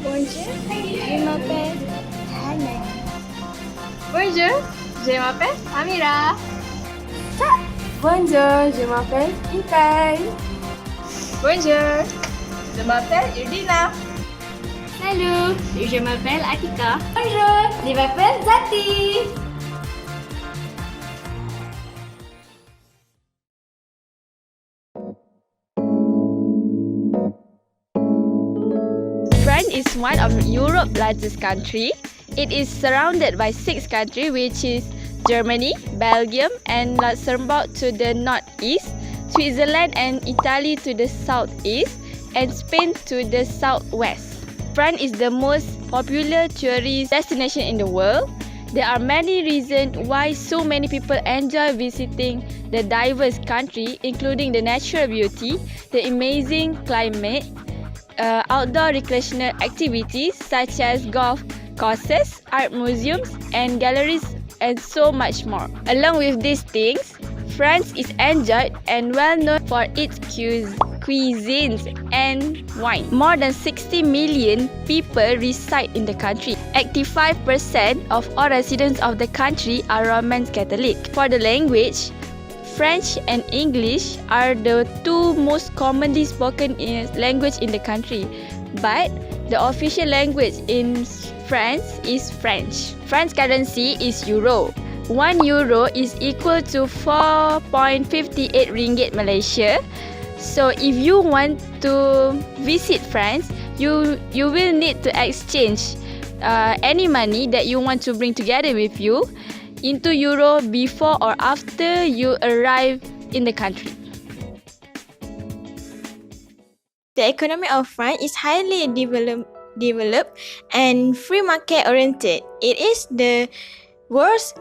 Bonjour, je m'appelle Hannah. Bonjour, je m'appelle Amirah. Bonjour, je m'appelle Intan. Bonjour, je m'appelle Irdina. Salut, je m'appelle Atiqah. Bonjour, je m'appelle Siti. France is one of Europe's largest country. It is surrounded by 6 countries, which is Germany, Belgium and Luxembourg to the northeast, Switzerland and Italy to the southeast, and Spain to the southwest. France is the most popular tourist destination in the world. There are many reasons why so many people enjoy visiting the diverse country, including the natural beauty, the amazing climate, outdoor recreational activities such as golf courses, art museums and galleries and so much more. Along with these things, France is enjoyed and well known for its cuisines and wine. More than 60 million people reside in the country. 85% of all residents of the country are Roman Catholic. For the language, French and English are the 2 most commonly spoken language in the country, but the official language in France is French. France currency is euro. 1 euro is equal to 4.58 ringgit Malaysia. So if you want to visit France, you will need to exchange any money that you want to bring together with you into euro before or after you arrive in the country. The economy of France is highly developed and free market oriented. It is the world's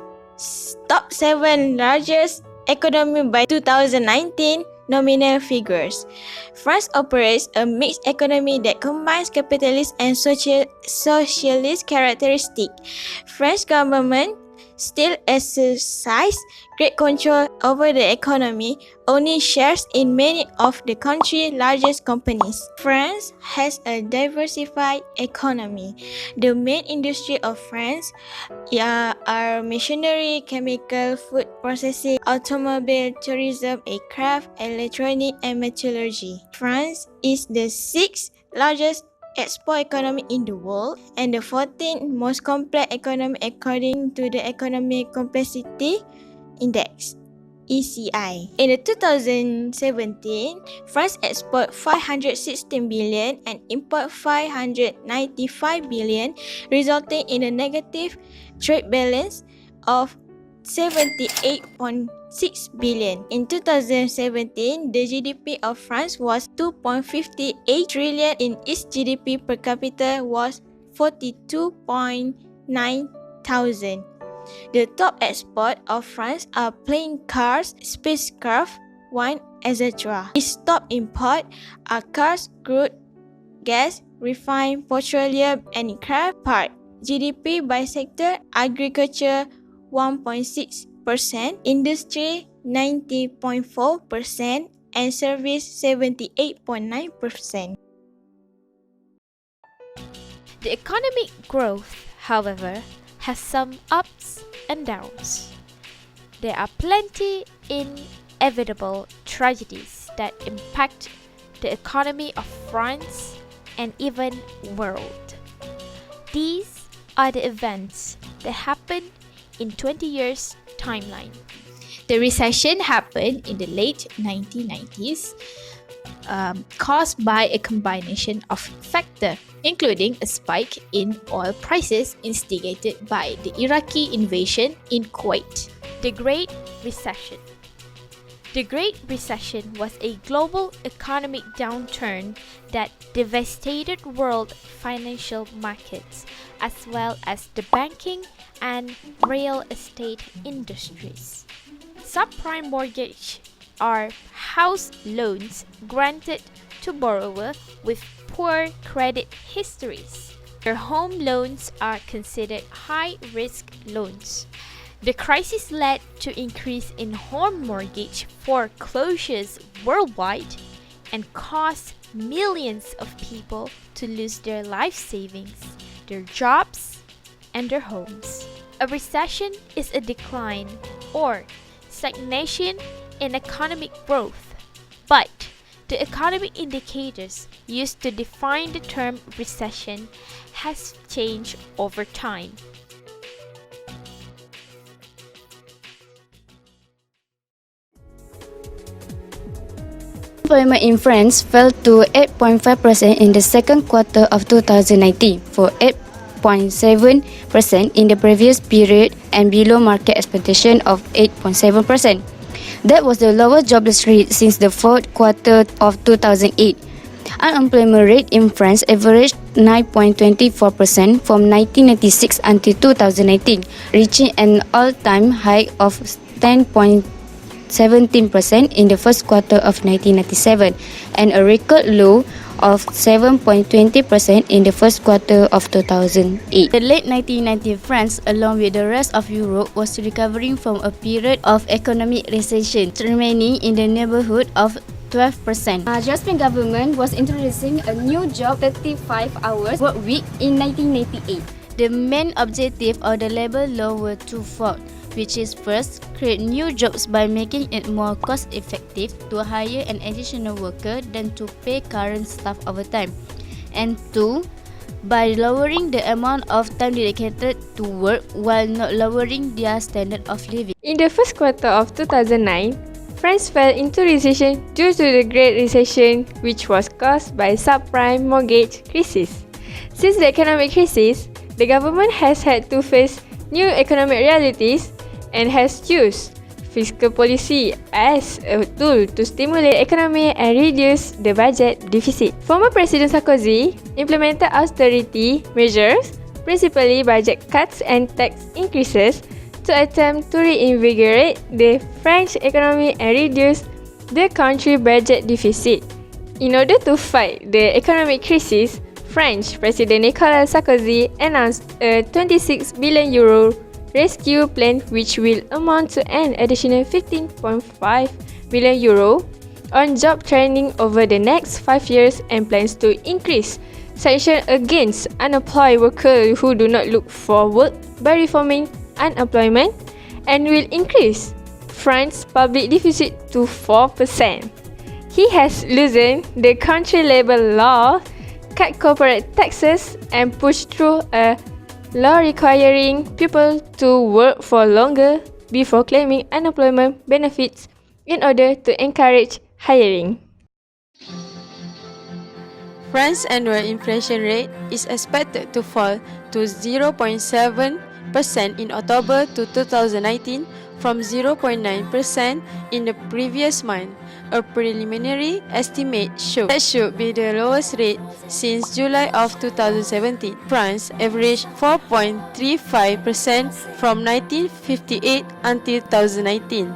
top 7 largest economy by 2019 nominal figures. France operates a mixed economy that combines capitalist and socialist characteristics. French government still exercise great control over the economy, owning shares in many of the country's largest companies. France has a diversified economy. The main industry of France are machinery, chemical, food processing, automobile, tourism, aircraft, electronic, and metallurgy. France is the 6th largest export economy in the world and the 14th most complex economy according to the Economic Complexity Index (ECI). In 2017, France export 516 billion and import 595 billion, resulting in a negative trade balance of 78.6 billion. In 2017, the GDP of France was 2.58 trillion and its GDP per capita was 42.9 thousand. The top export of France are plane cars, spacecraft, wine, etc. Its top import are cars, crude, gas, refined petroleum and aircraft part. GDP by sector: agriculture 1.6%, industry 90.4%, and service 78.9%. The economic growth, however, has some ups and downs. There are plenty inevitable tragedies that impact the economy of France and even world. These are the events that happened in 20 years timeline. The recession happened in the late 1990s, caused by a combination of factors, including a spike in oil prices instigated by the Iraqi invasion in Kuwait. The Great Recession. The Great Recession was a global economic downturn that devastated world financial markets as well as the banking and real estate industries. Subprime mortgage are house loans granted to borrowers with poor credit histories. Their home loans are considered high-risk loans. The crisis led to increase in home mortgage foreclosures worldwide, and caused millions of people to lose their life savings, their jobs, and their homes. A recession is a decline or stagnation in economic growth, but the economic indicators used to define the term recession has changed over time. Employment in France fell to 8.5% in the second quarter of 2019 for 8.7% in the previous period and below market expectation of 8.7%. That was the lowest jobless rate since the fourth quarter of 2008. Unemployment rate in France averaged 9.24% from 1996 until 2019, reaching an all-time high of 10.17% in the first quarter of 1997 and a record low of 7.20% in the first quarter of 2008. The late 1990s, France, along with the rest of Europe, was recovering from a period of economic recession, remaining in the neighborhood of 12%. Jasmine government was introducing a new job 35-hour work week in 1998. The main objective of the labor law were twofold, which is first, create new jobs by making it more cost-effective to hire an additional worker than to pay current staff overtime, and two, by lowering the amount of time dedicated to work while not lowering their standard of living. In the first quarter of 2009, France fell into recession due to the Great Recession, which was caused by subprime mortgage crisis. Since the economic crisis, the government has had to face new economic realities and has used fiscal policy as a tool to stimulate the economy and reduce the budget deficit. Former President Sarkozy implemented austerity measures, principally budget cuts and tax increases, to attempt to reinvigorate the French economy and reduce the country budget deficit. In order to fight the economic crisis, French President Nicolas Sarkozy announced a 26 billion euro rescue plan which will amount to an additional 15.5 billion euro on job training over the next 5 years and plans to increase sanctions against unemployed workers who do not look for work by reforming unemployment and will increase France's public deficit to 4%. He has loosened the country labor law, cut corporate taxes, and pushed through a law requiring people to work for longer before claiming unemployment benefits in order to encourage hiring. France's annual inflation rate is expected to fall to 0.7% in October 2019 from 0.9% in the previous month. A preliminary estimate shows that should be the lowest rate since July of 2017. France averaged 4.35% from 1958 until 2019,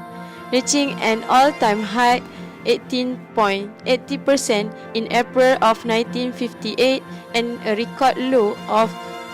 reaching an all-time high 18.80% in April of 1958 and a record low of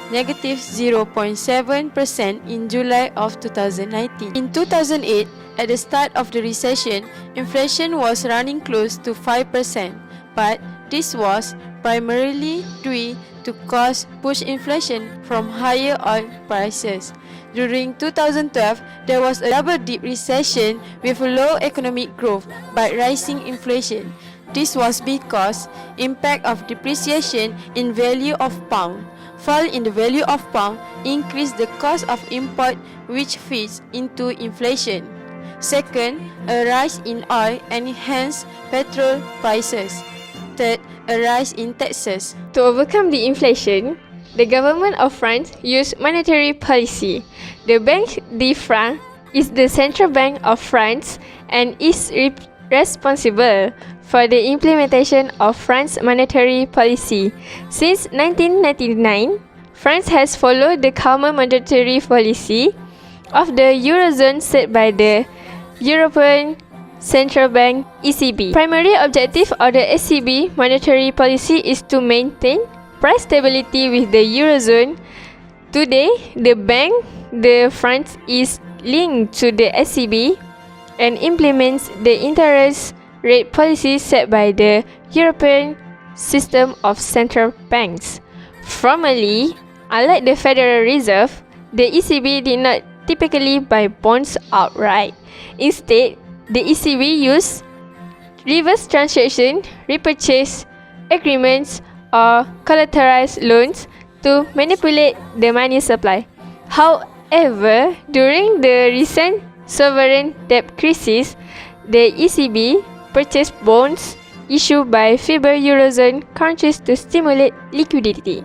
negative 0.7% in July of 2019. In 2008, at the start of the recession, inflation was running close to 5%, but this was primarily due to cost-push inflation from higher oil prices. During 2012, there was a double-dip recession with low economic growth but rising inflation. This was because impact of depreciation in value of pound. Fall in the value of pound increased the cost of import, which feeds into inflation. Second, a rise in oil and hence petrol prices. Third, a rise in taxes. To overcome the inflation, the government of France used monetary policy. The Banque de France is the central bank of France and is responsible for the implementation of France's monetary policy. Since 1999, France has followed the common monetary policy of the Eurozone set by the European Central Bank (ECB). Primary objective of the ECB monetary policy is to maintain price stability with the Eurozone. Today, the Bank de France is linked to the ECB and implements the interest rate policy set by the European system of central banks. Formerly, unlike the Federal Reserve, the ECB did not typically buy bonds outright. Instead, the ECB used reverse transaction, repurchase agreements, or collateralized loans to manipulate the money supply. However, during the recent sovereign debt crisis, the ECB purchased bonds issued by feeble Eurozone countries to stimulate liquidity.